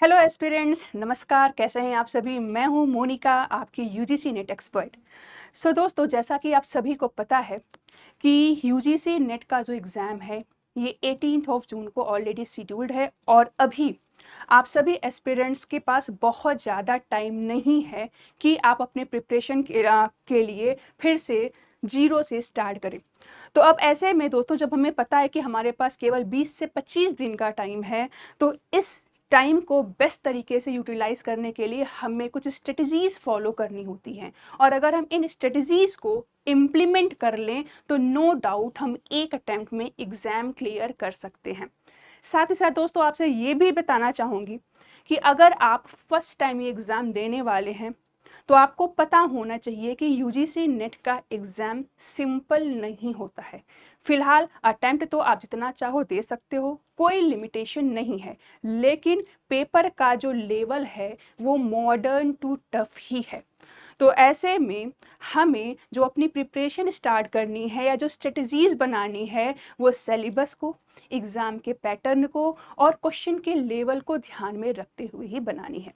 Hello aspirants, नमस्कार। कैसे हैं आप सभी? मैं हूं मोनिका, आपकी यूजीसी नेट एक्सपर्ट। दोस्तों, जैसा कि आप सभी को पता है कि यूजीसी नेट का जो एग्ज़ाम है ये 18 जून को ऑलरेडी शेड्यूल्ड है और अभी आप सभी एस्पिरेंट्स के पास बहुत ज़्यादा टाइम नहीं है कि आप अपने प्रिपरेशन के लिए फिर से जीरो से स्टार्ट करें। तो अब ऐसे में दोस्तों, जब हमें पता है कि हमारे पास केवल 20 से 25 दिन का टाइम है, तो इस टाइम को बेस्ट तरीके से यूटिलाइज करने के लिए हमें कुछ स्ट्रेटजीज फॉलो करनी होती हैं। और अगर हम इन स्ट्रेटजीज को इम्प्लीमेंट कर लें तो नो डाउट हम एक अटेम्प्ट में एग्ज़ाम क्लियर कर सकते हैं। साथ ही साथ दोस्तों, आपसे ये भी बताना चाहूँगी कि अगर आप फर्स्ट टाइम ये एग्ज़ाम देने वाले हैं तो आपको पता होना चाहिए कि यूजीसी नेट का एग्ज़ाम सिंपल नहीं होता है। फिलहाल अटेम्प्ट तो आप जितना चाहो दे सकते हो, कोई लिमिटेशन नहीं है, लेकिन पेपर का जो लेवल है वो मॉडर्न टू टफ ही है। तो ऐसे में हमें जो अपनी प्रिपरेशन स्टार्ट करनी है या जो स्ट्रेटजीज बनानी है वो सिलेबस को, एग्ज़ाम के पैटर्न को और क्वेश्चन के लेवल को ध्यान में रखते हुए ही बनानी है।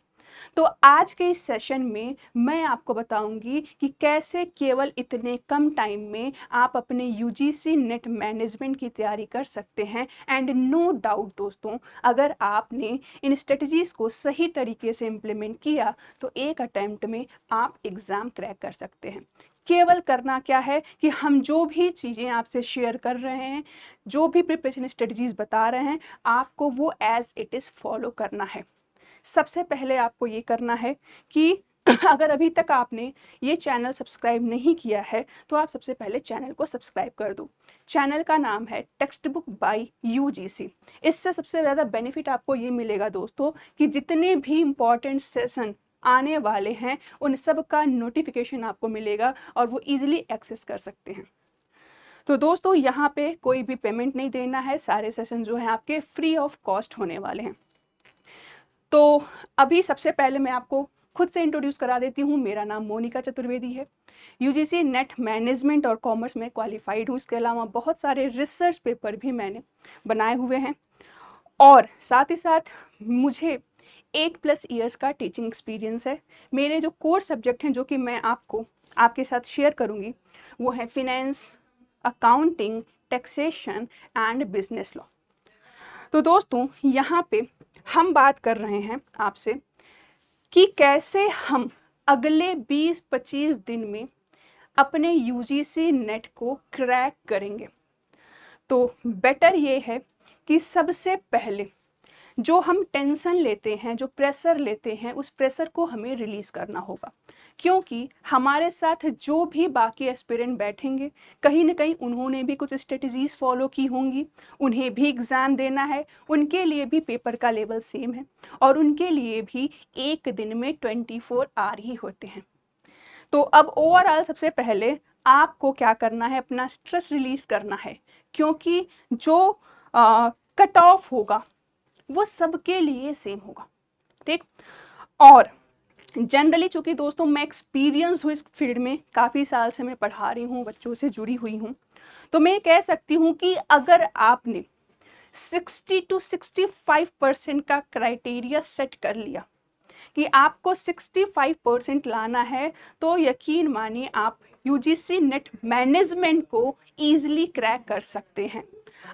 तो आज के इस सेशन में मैं आपको बताऊंगी कि कैसे केवल इतने कम टाइम में आप अपने यूजीसी नेट मैनेजमेंट की तैयारी कर सकते हैं। एंड नो डाउट दोस्तों, अगर आपने इन स्ट्रेटजीज को सही तरीके से इम्प्लीमेंट किया तो एक अटेम्प्ट में आप एग्ज़ाम क्रैक कर सकते हैं। केवल करना क्या है कि हम जो भी चीज़ें आपसे शेयर कर रहे हैं, जो भी प्रिपरेशन स्ट्रेटजीज बता रहे हैं, आपको वो एज इट इज़ फॉलो करना है। सबसे पहले आपको ये करना है कि अगर अभी तक आपने ये चैनल सब्सक्राइब नहीं किया है तो आप सबसे पहले चैनल को सब्सक्राइब कर दो। चैनल का नाम है टेक्स्ट बुक बाय यूजीसी। इससे सबसे ज़्यादा बेनिफिट आपको ये मिलेगा दोस्तों कि जितने भी इम्पॉर्टेंट सेशन आने वाले हैं उन सब का नोटिफिकेशन आपको मिलेगा और वो ईजिली एक्सेस कर सकते हैं। तो दोस्तों, यहाँ पे कोई भी पेमेंट नहीं देना है, सारे सेशन जो हैं आपके फ्री ऑफ कॉस्ट होने वाले हैं। तो अभी सबसे पहले मैं आपको खुद से इंट्रोड्यूस करा देती हूँ। मेरा नाम मोनिका चतुर्वेदी है। यूजीसी नेट मैनेजमेंट और कॉमर्स में क्वालिफाइड हूँ। इसके अलावा बहुत सारे रिसर्च पेपर भी मैंने बनाए हुए हैं और साथ ही साथ मुझे 8+ ईयर्स का टीचिंग एक्सपीरियंस है। मेरे जो कोर सब्जेक्ट हैं जो कि मैं आपको आपके साथ शेयर करूँगी वो है finance, accounting, taxation and business law. तो दोस्तों, यहाँ पे हम बात कर रहे हैं आपसे कि कैसे हम अगले 20-25 दिन में अपने यूजीसी नेट को क्रैक करेंगे। तो बेटर ये है कि सबसे पहले जो हम टेंशन लेते हैं, जो प्रेशर लेते हैं, उस प्रेशर को हमें रिलीज़ करना होगा। क्योंकि हमारे साथ जो भी बाकी एस्पिरेंट बैठेंगे, कहीं ना कहीं उन्होंने भी कुछ स्ट्रेटजीज फॉलो की होंगी, उन्हें भी एग्ज़ाम देना है, उनके लिए भी पेपर का लेवल सेम है और उनके लिए भी एक दिन में 24 आवर ही होते हैं। तो अब ओवरऑल सबसे पहले आपको क्या करना है, अपना स्ट्रेस रिलीज़ करना है। क्योंकि जो कट ऑफ होगा वो सबके लिए सेम होगा, ठीक। और जनरली चूंकि दोस्तों मैं एक्सपीरियंस हूँ इस फील्ड में, काफ़ी साल से मैं पढ़ा रही हूँ, बच्चों से जुड़ी हुई हूँ, तो मैं कह सकती हूँ कि अगर आपने 60-65% का क्राइटेरिया सेट कर लिया कि आपको 65% लाना है, तो यकीन मानिए आप यूजीसी नेट मैनेजमेंट को ईजिली क्रैक कर सकते हैं।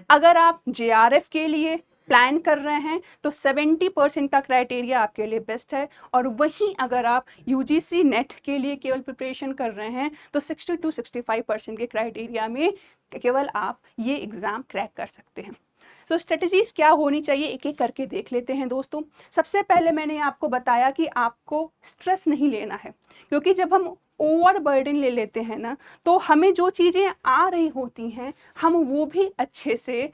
अगर आप जेआरएफ के लिए प्लान कर रहे हैं तो 70% का क्राइटेरिया आपके लिए बेस्ट है, और वहीं अगर आप यूजीसी नेट के लिए केवल प्रिपरेशन कर रहे हैं तो 60-65% के क्राइटेरिया में केवल आप ये एग्ज़ाम क्रैक कर सकते हैं। सो स्ट्रेटजीज क्या होनी चाहिए, एक एक करके देख लेते हैं दोस्तों। सबसे पहले मैंने आपको बताया कि आपको स्ट्रेस नहीं लेना है, क्योंकि जब हम ओवर बर्डन ले लेते हैं ना, तो हमें जो चीज़ें आ रही होती हैं हम वो भी अच्छे से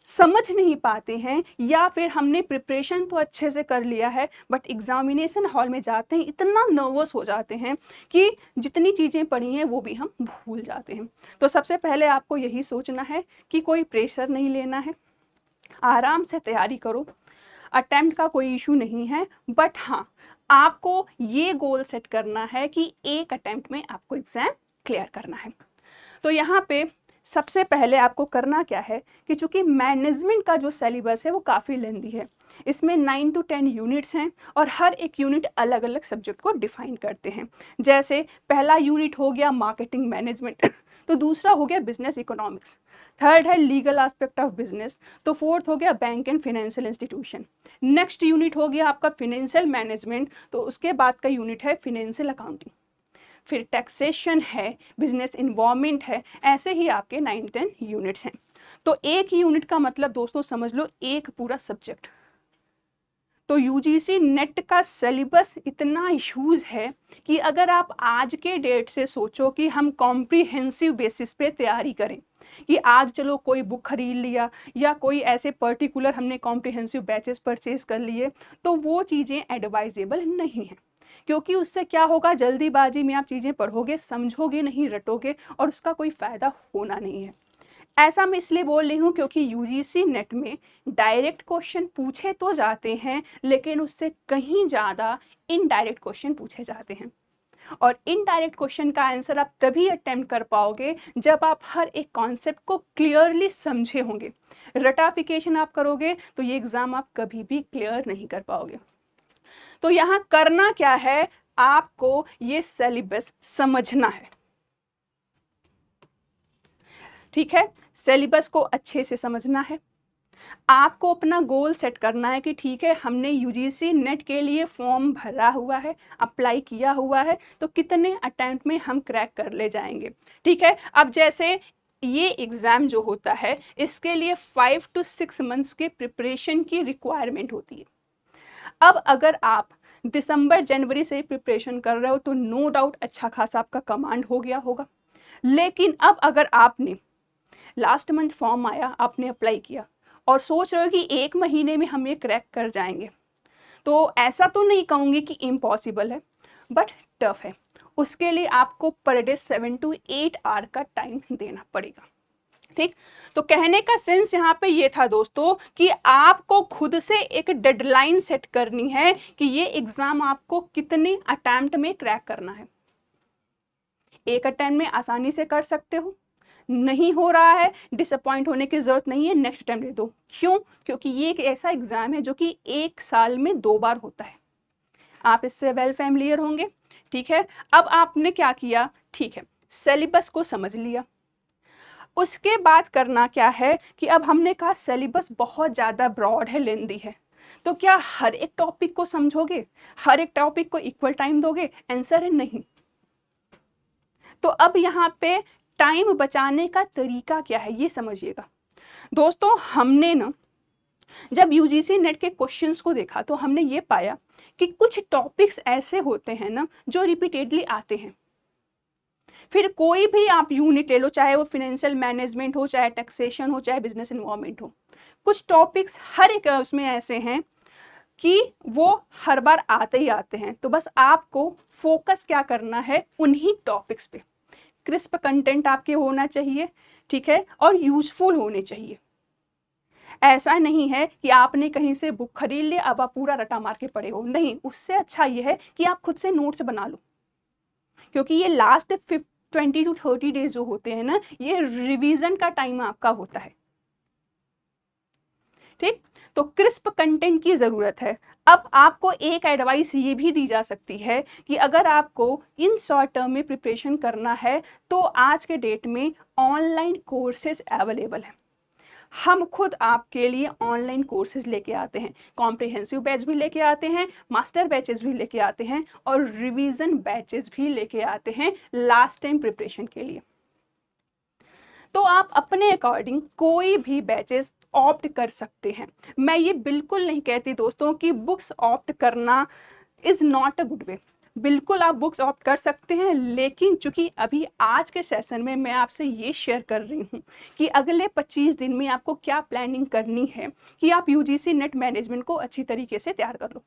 समझ नहीं पाते हैं, या फिर हमने प्रिपरेशन तो अच्छे से कर लिया है बट एग्जामिनेशन हॉल में जाते हैं इतना नर्वस हो जाते हैं कि जितनी चीज़ें पढ़ी हैं वो भी हम भूल जाते हैं। तो सबसे पहले आपको यही सोचना है कि कोई प्रेशर नहीं लेना है, आराम से तैयारी करो। अटेम्प्ट का कोई इशू नहीं है, बट हाँ, आपको ये गोल सेट करना है कि एक अटेम्प्ट में आपको एग्ज़ाम क्लियर करना है। तो यहाँ पे सबसे पहले आपको करना क्या है कि चूंकि मैनेजमेंट का जो सिलेबस है वो काफ़ी लेंदी है, इसमें 9 to 10 यूनिट्स हैं और हर एक यूनिट अलग अलग सब्जेक्ट को डिफाइन करते हैं। जैसे पहला यूनिट हो गया मार्केटिंग मैनेजमेंट, तो दूसरा हो गया बिजनेस इकोनॉमिक्स, थर्ड है लीगल एस्पेक्ट ऑफ बिजनेस, तो फोर्थ हो गया bank and financial institution. Next unit हो गया आपका फिनेंशियल मैनेजमेंट, तो उसके बाद का यूनिट है फिनेंशियल अकाउंटिंग, फिर टैक्सेशन है, बिजनेस इन्वॉल्वमेंट है, ऐसे ही आपके 9-10 यूनिट्स हैं। तो एक यूनिट का मतलब दोस्तों समझ लो एक पूरा सब्जेक्ट। तो यूजीसी नेट का सिलेबस इतना ह्यूज है कि अगर आप आज के डेट से सोचो कि हम कॉम्प्रिहेंसिव बेसिस पे तैयारी करें, कि आज चलो कोई बुक खरीद लिया या कोई ऐसे पर्टिकुलर हमने कॉम्प्रिहेंसिव बैचेस परचेज कर लिए, तो वो चीज़ें एडवाइजेबल नहीं हैं, क्योंकि उससे क्या होगा, जल्दीबाजी में आप चीज़ें पढ़ोगे, समझोगे नहीं, रटोगे और उसका कोई फ़ायदा होना नहीं है। ऐसा मैं इसलिए बोल रही हूँ क्योंकि यूजीसी नेट में डायरेक्ट क्वेश्चन पूछे तो जाते हैं, लेकिन उससे कहीं ज़्यादा इनडायरेक्ट क्वेश्चन पूछे जाते हैं। और इनडायरेक्ट क्वेश्चन का आंसर आप तभी अटेम्प्ट कर पाओगे जब आप हर एक कॉन्सेप्ट को क्लियरली समझे होंगे। रटाफिकेशन आप करोगे तो ये एग्ज़ाम आप कभी भी क्लियर नहीं कर पाओगे। तो यहाँ करना क्या है, आपको ये सिलेबस समझना है, ठीक है। सिलेबस को अच्छे से समझना है, आपको अपना गोल सेट करना है कि ठीक है हमने यूजीसी नेट के लिए फॉर्म भरा हुआ है, अप्लाई किया हुआ है, तो कितने अटेम्प्ट में हम क्रैक कर ले जाएंगे, ठीक है। अब जैसे ये एग्ज़ाम जो होता है इसके लिए 5 to 6 मंथ्स के प्रिपरेशन की रिक्वायरमेंट होती है। अब अगर आप दिसंबर जनवरी से प्रिपरेशन कर रहे हो तो नो डाउट अच्छा खासा आपका कमांड हो गया होगा। लेकिन अब अगर आपने लास्ट मंथ फॉर्म आया, आपने अप्लाई किया और सोच रहे हो कि 1 महीने में हम ये क्रैक कर जाएंगे, तो ऐसा तो नहीं कहूँगी कि इम्पॉसिबल है, बट टफ है। उसके लिए आपको पर डे 7 to 8 आवर का टाइम देना पड़ेगा, ठीक। तो कहने का सेंस यहाँ पे ये था दोस्तों कि आपको खुद से एक डेडलाइन सेट करनी है कि ये एग्जाम आपको कितने अटेम्प्ट में क्रैक करना है। एक अटेम्प्ट में आसानी से कर सकते हो, नहीं हो रहा है डिसअपॉइंट होने की जरूरत नहीं है, नेक्स्ट अटेम्प्ट दे दो। क्यों? क्योंकि ये एक ऐसा एग्जाम है जो कि 1 साल में 2 बार होता है, आप इससे वेल फैमिलियर होंगे, ठीक है। अब आपने क्या किया, ठीक है, सिलेबस को समझ लिया। उसके बाद करना क्या है कि अब हमने कहा सिलेबस बहुत ज़्यादा ब्रॉड है, लेंदी है, तो क्या हर एक टॉपिक को समझोगे, हर एक टॉपिक को इक्वल टाइम दोगे? आंसर है नहीं। तो अब यहाँ पे टाइम बचाने का तरीका क्या है ये समझिएगा दोस्तों। हमने ना जब यूजीसी नेट के क्वेश्चंस को देखा तो हमने ये पाया कि कुछ टॉपिक्स ऐसे होते हैं ना जो रिपीटेडली आते हैं। फिर कोई भी आप यूनिट ले लो, चाहे वो फिनेंशियल मैनेजमेंट हो, चाहे टैक्सेशन हो, चाहे बिजनेस इन्वॉल्वमेंट हो, कुछ टॉपिक्स हर एक उसमें ऐसे हैं कि वो हर बार आते ही आते हैं। तो बस आपको फोकस क्या करना है, उन्हीं टॉपिक्स पे। क्रिस्प कंटेंट आपके होना चाहिए, ठीक है, और यूजफुल होने चाहिए। ऐसा नहीं है कि आपने कहीं से बुक खरीद लिया अब आप पूरा रटा मार के पढ़े हो, नहीं। उससे अच्छा ये है कि आप खुद से नोट्स बना लो, क्योंकि ये लास्ट 20 to 30 डेज जो होते हैं ना, ये रिवीजन का टाइम आपका होता है, ठीक। तो क्रिस्प कंटेंट की ज़रूरत है। अब आपको एक एडवाइस ये भी दी जा सकती है कि अगर आपको इन शॉर्ट टर्म में प्रिपरेशन करना है तो आज के डेट में ऑनलाइन कोर्सेज अवेलेबल हैं। हम खुद आपके लिए ऑनलाइन कोर्सेज लेके आते हैं, कॉम्प्रिहेंसिव बैच भी लेके आते हैं, मास्टर बैचेस भी लेके आते हैं और रिवीजन बैचेस भी लेके आते हैं लास्ट टाइम प्रिपरेशन के लिए। तो आप अपने अकॉर्डिंग कोई भी बैचेस ऑप्ट कर सकते हैं। मैं ये बिल्कुल नहीं कहती दोस्तों कि बुक्स ऑप्ट करना is not a good way, बिल्कुल आप बुक्स ऑप्ट कर सकते हैं, लेकिन चूंकि अभी आज के सेशन में मैं आपसे ये शेयर कर रही हूँ कि अगले 25 दिन में आपको क्या प्लानिंग करनी है कि आप यूजीसी नेट मैनेजमेंट को अच्छी तरीके से तैयार कर लो।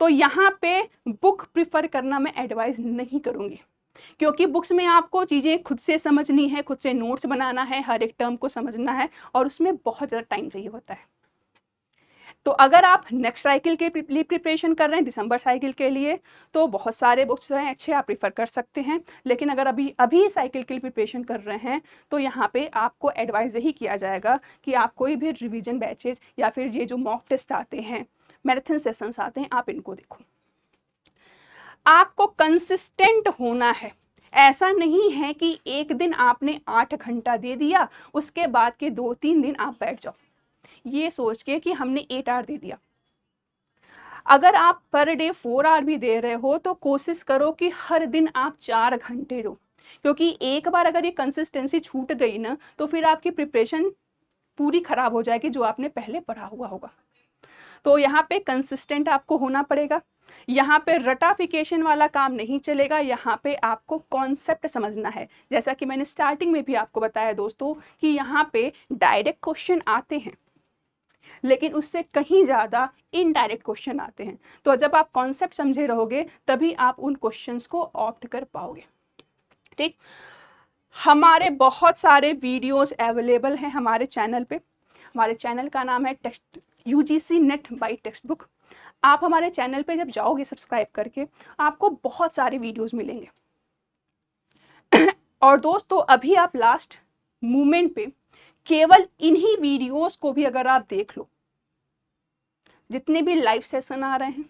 तो यहाँ पे बुक प्रिफर करना मैं एडवाइस नहीं करूँगी, क्योंकि बुक्स में आपको चीज़ें खुद से समझनी है, खुद से नोट्स बनाना है, हर एक टर्म को समझना है और उसमें बहुत ज़्यादा टाइम चाहिए होता है। तो अगर आप नेक्स्ट साइकिल के लिए प्रिपरेशन कर रहे हैं, दिसंबर साइकिल के लिए, तो बहुत सारे बुक्स हैं अच्छे, आप प्रीफर कर सकते हैं। लेकिन अगर अभी अभी साइकिल के लिए प्रिपरेशन कर रहे हैं तो यहाँ पे आपको एडवाइस यही किया जाएगा कि आप कोई भी रिवीजन बैचेज या फिर ये जो मॉक टेस्ट आते हैं, मैराथन सेशंस आते हैं, आप इनको देखो। आपको कंसिस्टेंट होना है। ऐसा नहीं है कि एक दिन आपने 8 घंटा दे दिया, उसके बाद के 2-3 दिन आप बैठ जाओ ये सोच के कि हमने 8 आवर दे दिया। अगर आप पर डे 4 आवर भी दे रहे हो तो कोशिश करो कि हर दिन आप 4 घंटे दो, क्योंकि एक बार अगर ये कंसिस्टेंसी छूट गई ना तो फिर आपकी प्रिपरेशन पूरी खराब हो जाएगी जो आपने पहले पढ़ा हुआ होगा। तो यहाँ पे कंसिस्टेंट आपको होना पड़ेगा। यहाँ पे रटाफिकेशन वाला काम नहीं चलेगा, यहाँ पे आपको कॉन्सेप्ट समझना है। जैसा कि मैंने स्टार्टिंग में भी आपको बताया दोस्तों कि यहाँ पे डायरेक्ट क्वेश्चन आते हैं लेकिन उससे कहीं ज़्यादा इनडायरेक्ट क्वेश्चन आते हैं। तो जब आप कॉन्सेप्ट समझे रहोगे तभी आप उन क्वेश्चंस को ऑप्ट कर पाओगे। ठीक, हमारे बहुत सारे वीडियोस अवेलेबल हैं हमारे चैनल पे। हमारे चैनल का नाम है text UGC NET by text book. आप हमारे चैनल पे जब जाओगे सब्सक्राइब करके आपको बहुत सारे वीडियोस मिलेंगे। और दोस्तों अभी आप लास्ट मोमेंट पे केवल इन्हीं वीडियोस को भी अगर आप देख लो, जितने भी लाइव सेशन आ रहे हैं,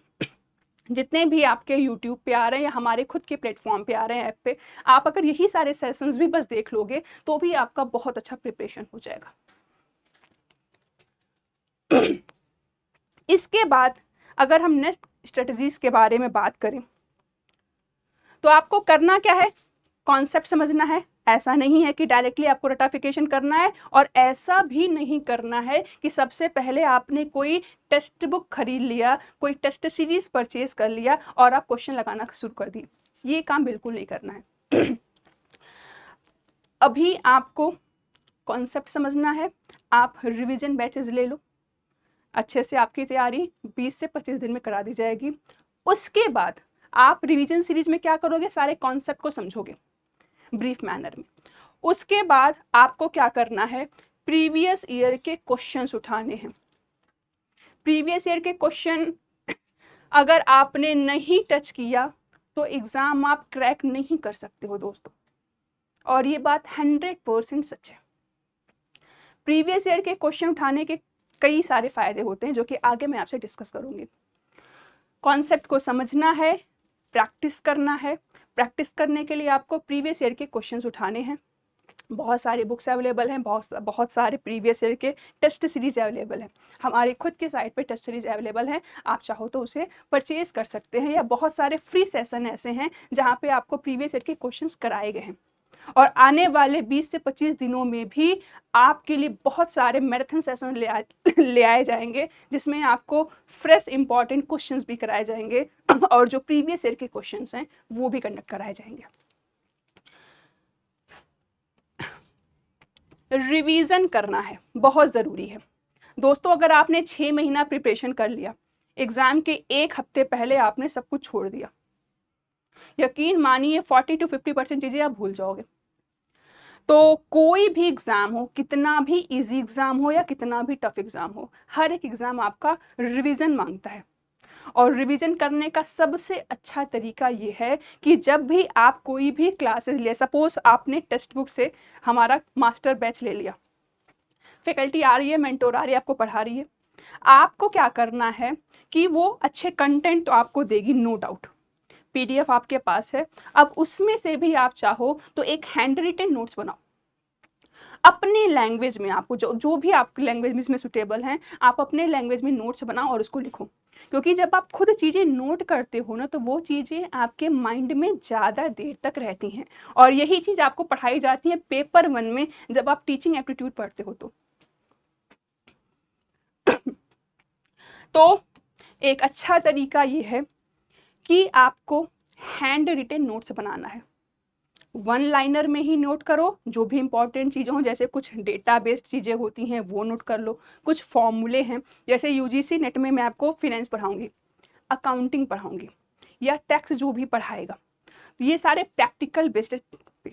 जितने भी आपके YouTube पे आ रहे हैं या हमारे खुद के प्लेटफॉर्म पे आ रहे हैं ऐप पे, आप अगर यही सारे सेशंस भी बस देख लोगे तो भी आपका बहुत अच्छा प्रिपरेशन हो जाएगा। इसके बाद अगर हम नेक्स्ट स्ट्रेटजीज के बारे में बात करें तो आपको करना क्या है, कॉन्सेप्ट समझना है। ऐसा नहीं है कि डायरेक्टली आपको रटाफिकेशन करना है, और ऐसा भी नहीं करना है कि सबसे पहले आपने कोई टेक्स्ट बुक खरीद लिया, कोई टेस्ट सीरीज परचेज कर लिया और आप क्वेश्चन लगाना शुरू कर दिए। ये काम बिल्कुल नहीं करना है। अभी आपको कॉन्सेप्ट समझना है। आप रिवीजन बैचेस ले लो, अच्छे से आपकी तैयारी 20 से 25 दिन में करा दी जाएगी। उसके बाद आप रिवीजन सीरीज में क्या करोगे, सारे कॉन्सेप्ट को समझोगे ब्रीफ मैनर में। उसके बाद आपको क्या करना है, प्रीवियस ईयर के क्वेश्चंस उठाने हैं। प्रीवियस ईयर के क्वेश्चन अगर आपने नहीं टच किया तो एग्जाम आप क्रैक नहीं कर सकते हो दोस्तों, और ये बात 100% सच है। प्रीवियस ईयर के क्वेश्चन उठाने के कई सारे फायदे होते हैं जो कि आगे मैं आपसे डिस्कस करूंगी। कॉन्सेप्ट को समझना है, प्रैक्टिस करना है। प्रैक्टिस करने के लिए आपको प्रीवियस ईयर के क्वेश्चंस उठाने हैं। बहुत सारे बुक्स अवेलेबल हैं, बहुत सारे प्रीवियस ईयर के टेस्ट सीरीज अवेलेबल हैं। हमारी खुद के साइट पे टेस्ट सीरीज अवेलेबल है, आप चाहो तो उसे परचेज कर सकते हैं, या बहुत सारे फ्री सेशन ऐसे हैं जहाँ पे आपको प्रीवियस ईयर के क्वेश्चंस कराए गए हैं। और आने वाले 20 से 25 दिनों में भी आपके लिए बहुत सारे मैराथन सेशन ले आए जाएंगे जिसमें आपको फ्रेश इंपॉर्टेंट क्वेश्चंस भी कराए जाएंगे और जो प्रीवियस ईयर के क्वेश्चंस हैं वो भी कंडक्ट कराए जाएंगे। रिवीजन करना है, बहुत ज़रूरी है दोस्तों। अगर आपने 6 महीना प्रिपरेशन कर लिया, एग्जाम के 1 हफ्ते पहले आपने सब कुछ छोड़ दिया, यकीन मानिए 40 to 50% चीज़ें आप भूल जाओगे। तो कोई भी एग्ज़ाम हो, कितना भी इजी एग्ज़ाम हो या कितना भी टफ एग्ज़ाम हो, हर एक एग्ज़ाम आपका रिवीजन मांगता है। और रिवीजन करने का सबसे अच्छा तरीका ये है कि जब भी आप कोई भी क्लासेस ले, सपोज आपने टेक्स्ट बुक से हमारा मास्टर बैच ले लिया, फैकल्टी आ रही है, मेंटोर आ रही है, आपको पढ़ा रही है, आपको क्या करना है कि वो अच्छे कंटेंट तो आपको देगी, नो डाउट। PDF आपके पास है, अब उसमें से भी आप चाहो तो एक हैंड रिटन नोट्स बनाओ अपने लैंग्वेज में। आपको जो भी आपकी लैंग्वेज में सुटेबल हैं, आप अपने लैंग्वेज में नोट्स बनाओ और उसको लिखो। क्योंकि जब आप खुद चीज़ें नोट करते हो ना तो वो चीज़ें आपके माइंड में ज़्यादा देर तक रहती हैं, और यही चीज़ आपको पढ़ाई जाती है पेपर 1 में जब आप टीचिंग एप्टीट्यूड पढ़ते हो। तो एक अच्छा तरीका ये है कि आपको हैंड रिटन नोट्स बनाना है। 1 लाइनर में ही नोट करो, जो भी इंपॉर्टेंट चीज़ें हों, जैसे कुछ डेटा बेस्ड चीज़ें होती हैं वो नोट कर लो, कुछ फॉर्मूले हैं, जैसे UGC नेट में मैं आपको फिनेंस पढ़ाऊंगी, अकाउंटिंग पढ़ाऊंगी या टैक्स जो भी पढ़ाएगा, ये सारे प्रैक्टिकल बेस्ड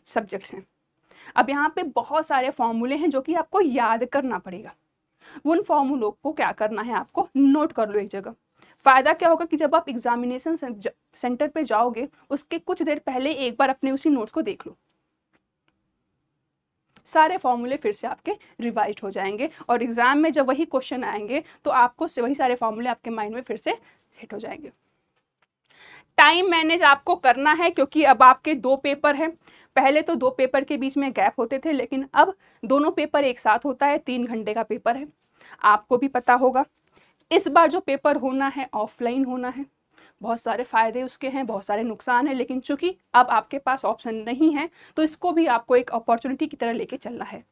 सब्जेक्ट्स हैं। अब यहाँ पे बहुत सारे फॉर्मूले हैं जो कि आपको याद करना पड़ेगा। उन फॉर्मूलों को क्या करना है, आपको नोट कर लो एक जगह। फायदा क्या होगा कि जब आप एग्जामिनेशन सेंटर पे जाओगे उसके कुछ देर पहले एक बार अपने उसी नोट्स को देख लो, सारे फॉर्मूले फिर से आपके रिवाइज हो जाएंगे और एग्जाम में जब वही क्वेश्चन आएंगे तो आपको वही सारे फॉर्मूले आपके माइंड में फिर से हिट हो जाएंगे। टाइम मैनेज आपको करना है क्योंकि अब आपके 2 पेपर हैं। पहले तो 2 पेपर के बीच में गैप होते थे, लेकिन अब दोनों पेपर एक साथ होता है, 3 घंटे का पेपर है। आपको भी पता होगा इस बार जो पेपर होना है ऑफलाइन होना है। बहुत सारे फायदे उसके हैं, बहुत सारे नुकसान हैं, लेकिन चूंकि अब आपके पास ऑप्शन नहीं है तो इसको भी आपको एक अपॉर्चुनिटी की तरह लेके चलना है।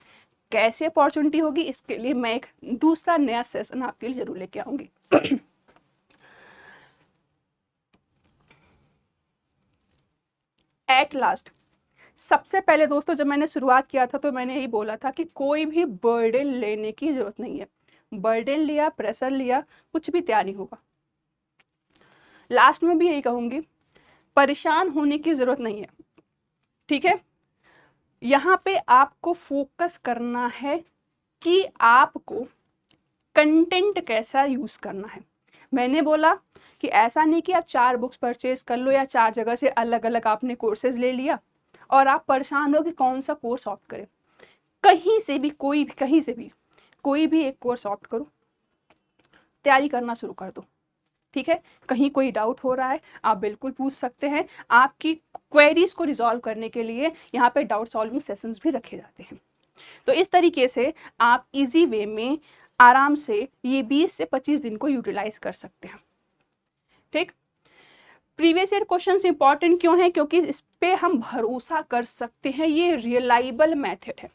कैसे अपॉर्चुनिटी होगी, इसके लिए मैं एक दूसरा नया सेशन आपके लिए जरूर लेके आऊंगी। एट लास्ट, सबसे पहले दोस्तों जब मैंने शुरुआत किया था तो मैंने यही बोला था कि कोई भी बर्डन लेने की जरूरत नहीं है। बर्डन लिया, प्रेशर लिया, कुछ भी तैयार नहीं होगा। लास्ट में भी यही कहूंगी, परेशान होने की जरूरत नहीं है, ठीक है। यहाँ पे आपको फोकस करना है कि आपको कंटेंट कैसा यूज करना है। मैंने बोला कि ऐसा नहीं कि आप 4 बुक्स परचेज कर लो या 4 जगह से अलग अलग आपने कोर्सेज ले लिया और आप परेशान हो कि कौन सा कोर्स ऑप्ट करें। कहीं से भी कोई भी एक कोर्स ऑप्ट करो, तैयारी करना शुरू कर दो, ठीक है। कहीं कोई डाउट हो रहा है आप बिल्कुल पूछ सकते हैं। आपकी क्वेरीज को रिजॉल्व करने के लिए यहाँ पे डाउट सॉल्विंग सेशंस भी रखे जाते हैं। तो इस तरीके से आप इजी वे में आराम से ये 20 से 25 दिन को यूटिलाइज कर सकते हैं, ठीक। प्रीवियस ईयर क्वेश्चंस इंपॉर्टेंट क्यों है, क्योंकि इस पे हम भरोसा कर सकते हैं, ये रिलायबल मेथड है।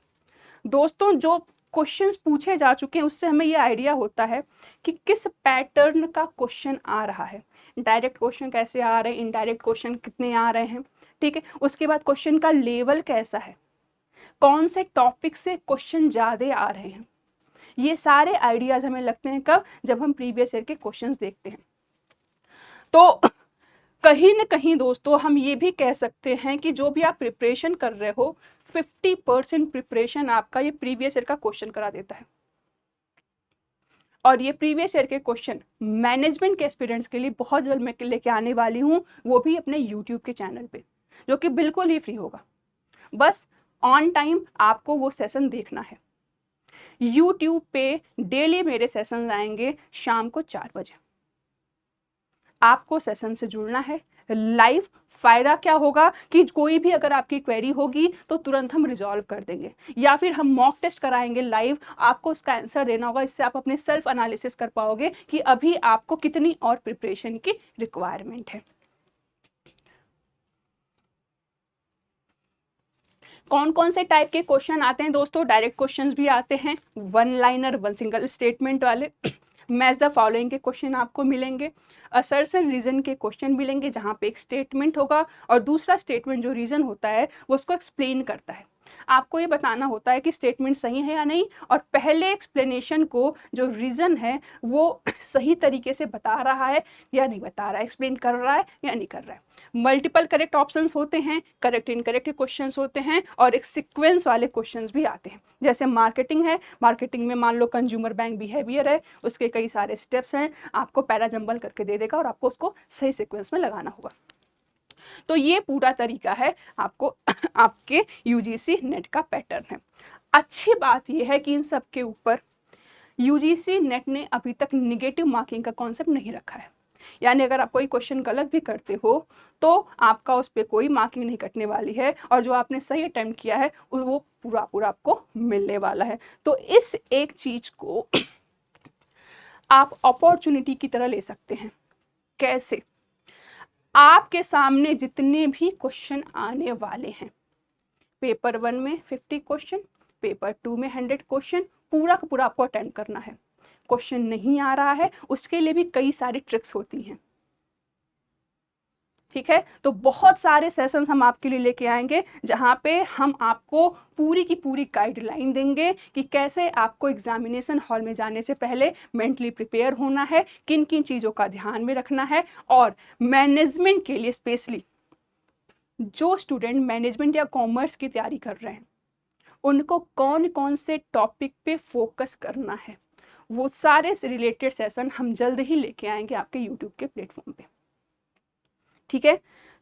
दोस्तों जो क्वेश्चंस पूछे जा चुके हैं उससे हमें ये आइडिया होता है कि किस पैटर्न का क्वेश्चन आ रहा है, डायरेक्ट क्वेश्चन कैसे आ रहे हैं, इनडायरेक्ट क्वेश्चन कितने आ रहे हैं, ठीक है। उसके बाद क्वेश्चन का लेवल कैसा है, कौन से टॉपिक से क्वेश्चन ज़्यादा आ रहे हैं। ये सारे आइडियाज हमें लगते हैं कब, जब हम प्रीवियस ईयर के क्वेश्चंस देखते हैं। तो कहीं ना कहीं दोस्तों हम ये भी कह सकते हैं कि जो भी आप प्रिपरेशन कर रहे हो 50% प्रिपरेशन आपका ये प्रीवियस ईयर का क्वेश्चन करा देता है। और ये प्रीवियस ईयर के क्वेश्चन मैनेजमेंट के एस्पिरेंट्स के लिए बहुत जल्द मैं लेके आने वाली हूँ, वो भी अपने यूट्यूब के चैनल पे, जो कि बिल्कुल ही फ्री होगा। बस ऑन टाइम आपको वो सेशन देखना है। यूट्यूब पे डेली मेरे सेशन आएंगे शाम को 4 बजे। आपको सेशन से जुड़ना है लाइव। फायदा क्या होगा कि कोई भी अगर आपकी क्वेरी होगी तो तुरंत हम रिजॉल्व कर देंगे, या फिर हम मॉक टेस्ट कराएंगे लाइव, आपको उसका आंसर देना होगा। इससे आप अपने सेल्फ एनालिसिस कर पाओगे कि अभी आपको कितनी और प्रिपरेशन की रिक्वायरमेंट है। कौन कौन से टाइप के क्वेश्चन आते हैं दोस्तों, डायरेक्ट क्वेश्चंस भी आते हैं, 1 लाइनर 1 सिंगल स्टेटमेंट वाले। मैच द फॉलोइंग के क्वेश्चन आपको मिलेंगे। असर्शन रीजन के क्वेश्चन मिलेंगे जहाँ पे एक स्टेटमेंट होगा और दूसरा स्टेटमेंट जो रीजन होता है वो उसको एक्सप्लेन करता है। आपको ये बताना होता है कि स्टेटमेंट सही है या नहीं, और पहले एक्सप्लेनेशन को जो रीजन है वो सही तरीके से बता रहा है या नहीं बता रहा है, एक्सप्लेन कर रहा है या नहीं कर रहा है। मल्टीपल करेक्ट ऑप्शंस होते हैं, करेक्ट इनकरेक्ट क्वेश्चंस होते हैं, और एक सीक्वेंस वाले क्वेश्चंस भी आते हैं। जैसे मार्केटिंग है, मार्केटिंग में मान लो कंज्यूमर बैंक बिहेवियर है, उसके कई सारे स्टेप्स हैं, आपको पैराजंबल करके दे देगा और आपको उसको सही सीक्वेंस में लगाना होगा। तो ये पूरा तरीका है आपको आपके यूजीसी नेट का पैटर्न है। अच्छी बात यह है कि इन सब के ऊपर यूजीसी नेट ने अभी तक निगेटिव मार्किंग का कॉन्सेप्ट नहीं रखा है। यानी अगर आप कोई क्वेश्चन गलत भी करते हो तो आपका उस पर कोई मार्किंग नहीं कटने वाली है, और जो आपने सही अटेम्प्ट किया है वो पूरा पूरा आपको मिलने वाला है। तो इस एक चीज को आप अपॉर्चुनिटी की तरह ले सकते हैं। कैसे? आपके सामने जितने भी क्वेश्चन आने वाले हैं, पेपर 1 में 50 क्वेश्चन, पेपर 2 में 100 क्वेश्चन, पूरा का पूरा आपको अटेम्प्ट करना है। क्वेश्चन नहीं आ रहा है उसके लिए भी कई सारी ट्रिक्स होती हैं, ठीक है। तो बहुत सारे सेशंस हम आपके लिए लेके आएंगे जहां पे हम आपको पूरी की पूरी गाइडलाइन देंगे कि कैसे आपको एग्जामिनेशन हॉल में जाने से पहले मेंटली प्रिपेयर होना है, किन किन चीज़ों का ध्यान में रखना है, और मैनेजमेंट के लिए स्पेशली जो स्टूडेंट मैनेजमेंट या कॉमर्स की तैयारी कर रहे हैं उनको कौन कौन से टॉपिक पे फोकस करना है, वो सारे से रिलेटेड सेशन हम जल्द ही लेके आएंगे आपके यूट्यूब के प्लेटफॉर्म पे। ठीक है,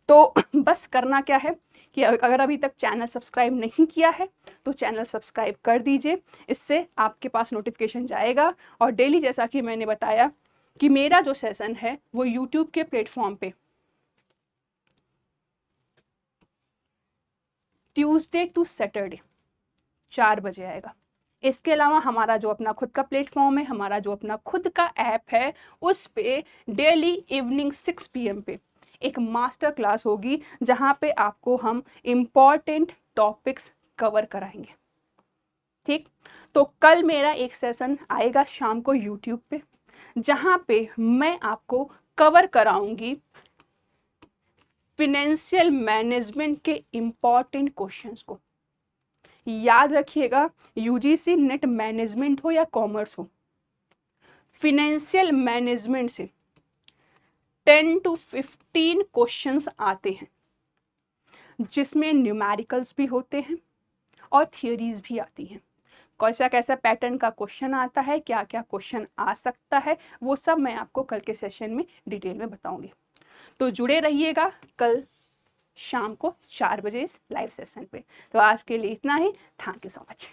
तो बस करना क्या है कि अगर अभी तक चैनल सब्सक्राइब नहीं किया है तो चैनल सब्सक्राइब कर दीजिए, इससे आपके पास नोटिफिकेशन जाएगा। और डेली, जैसा कि मैंने बताया कि मेरा जो सेशन है वो यूट्यूब के प्लेटफॉर्म पे ट्यूसडे टू सैटरडे 4 बजे आएगा। इसके अलावा हमारा जो अपना खुद का प्लेटफॉर्म है, हमारा जो अपना खुद का ऐप है, उस पे डेली इवनिंग 6 PM पे एक मास्टर क्लास होगी जहाँ पे आपको हम इम्पॉर्टेंट टॉपिक्स कवर कराएंगे। ठीक, तो कल मेरा एक सेशन आएगा शाम को यूट्यूब पे, जहाँ पे मैं आपको कवर कराऊंगी फिनेंशियल मैनेजमेंट के इम्पॉर्टेंट क्वेश्चंस को। याद रखिएगा, यूजीसी नेट मैनेजमेंट हो या कॉमर्स हो, फिनेंशियल मैनेजमेंट से 10 to 15 क्वेश्चंस आते हैं, जिसमें न्यूमेरिकल्स भी होते हैं और थियरीज भी आती हैं। कैसा कैसा पैटर्न का क्वेश्चन आता है, क्या क्या क्वेश्चन आ सकता है, वो सब मैं आपको कल के सेशन में डिटेल में बताऊंगी। तो जुड़े रहिएगा कल शाम को 4 बजे इस लाइव सेशन पे। तो आज के लिए इतना ही। Thank you so much.